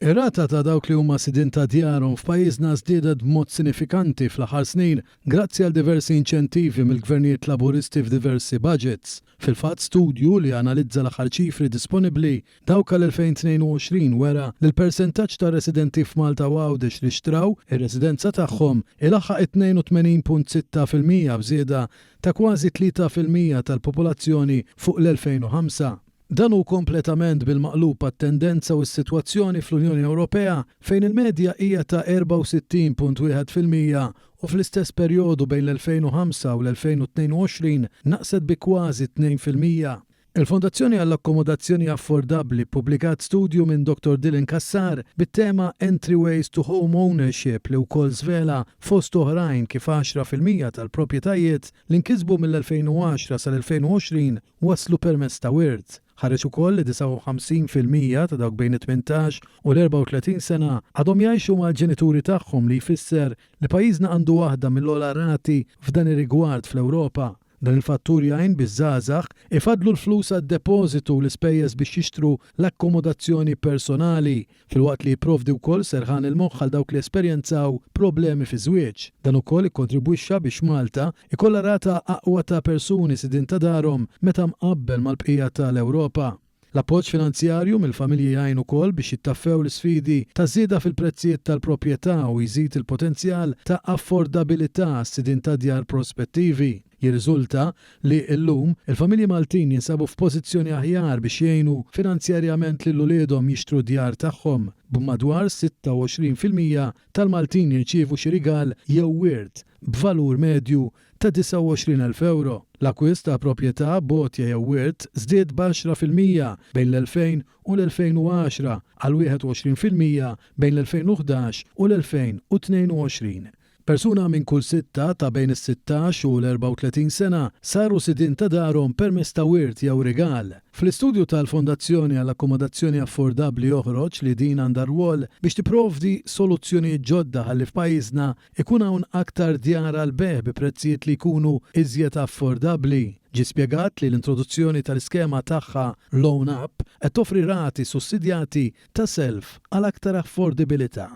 Ir-rata ta' dawk li huma sidin ta' djarhom f'pajjiżna żdiedet b'mod sinifikanti fl-aħħar snin grazzi għal diversi inċentivi mill-gvernijiet laburisti f'diversi budgets. Fil-fatt studju li analizza l-aħħar ċifri disponibbli dawk għal-2022 wera li l-persentaġġ ta' residenti f'Malta u Għawdex li xtraw ir-residenza tagħhom ilaħħaq 82.6% bżieda ta' kważi 3% tal-popolazzjoni fuq l-2005. Dan hu kompletament bil-maqlub għat-tendenza u s-sitwazzjoni fl-Unjoni Ewropea fejn il-medja hija ta' 64.1% u fl-istess perjodu bejn l-2005 u l-2022 naqset bi kważi 2%. Il-Fondazzjoni għall-Akkomodazzjoni Affordabbli pubblikat studju minn Dr. Dylan Kassar bit-tema Entryways to Home Ownership li wkoll żvela fost oħrajn kif 10% tal-proprjetajiet li nkisbu mill-2010 sal-2020 waslu permezz ta' wirt. Ħareġ ukoll li 59% ta' dawk bejn 18 u l-34 sena għadhom jgħixu mal-ġenituri tagħhom li jfisser li pajjiżna għandu waħda mill-ogħla rati f'dan ir-rigward fl-Ewropa. Dan il-fattur jgħin biż-żgħażagħ ifadlu l-flus għad-depożitu l-ispejjeż biex jixtru l-akkomodazzjoni personali filwaqt li jipprovdi wkoll serħan il-moħħ għal dawk li esperjenzaw problemi fi żwieġ. Dan ukoll ikkontribwixxa biex Malta ikollha rata aqwa ta' persuni sidin ta' darhom meta mqabbel mal-bqija tal-Ewropa. L-appoġġ finanzjarju mill-familji jgħin ukoll biex jittaffew l-isfidi ta' żieda fil-prezzijiet tal-proprjetà u jżid il-potenzjal ta' affordabilità sidin ta' djar prospettivi. Jirriżulta li llum il-familji Maltin jinsabu f'pożizzjoni aħjar biex jgħinu finanzjarjament lil uliedhom jixtru djar tagħhom. B'madwar 26% tal-Maltin jirċievu xi rigal jew wirt b'valur medju ta' 29,000 euro. L-akkwist ta' proprjetà botja jew wirt żdied b'10% bejn l-2000 u l-2010 għal 21% bejn l-2011 u l-2022. Persuna minn kull sitta ta' bejn is-16 u l-34 sena saru sidin ta' darhom permezz ta' wirt jew rigal. Fl-istudju tal-Fondazzjoni għall-Akkomodazzjoni Affordabbli joħroġ li din għandha rwol biex tipprovdi soluzzjonijiet ġodda ħalli f'pajjiżna ikun hawn aktar djar għal beħ bi prezzijiet li jkunu iżjed affordabbli. Ġie spjegat li l-introduzzjoni tal-iskema tagħha Loan Up qed toffri rati sussidjati ta' self għal aktar affordabilità.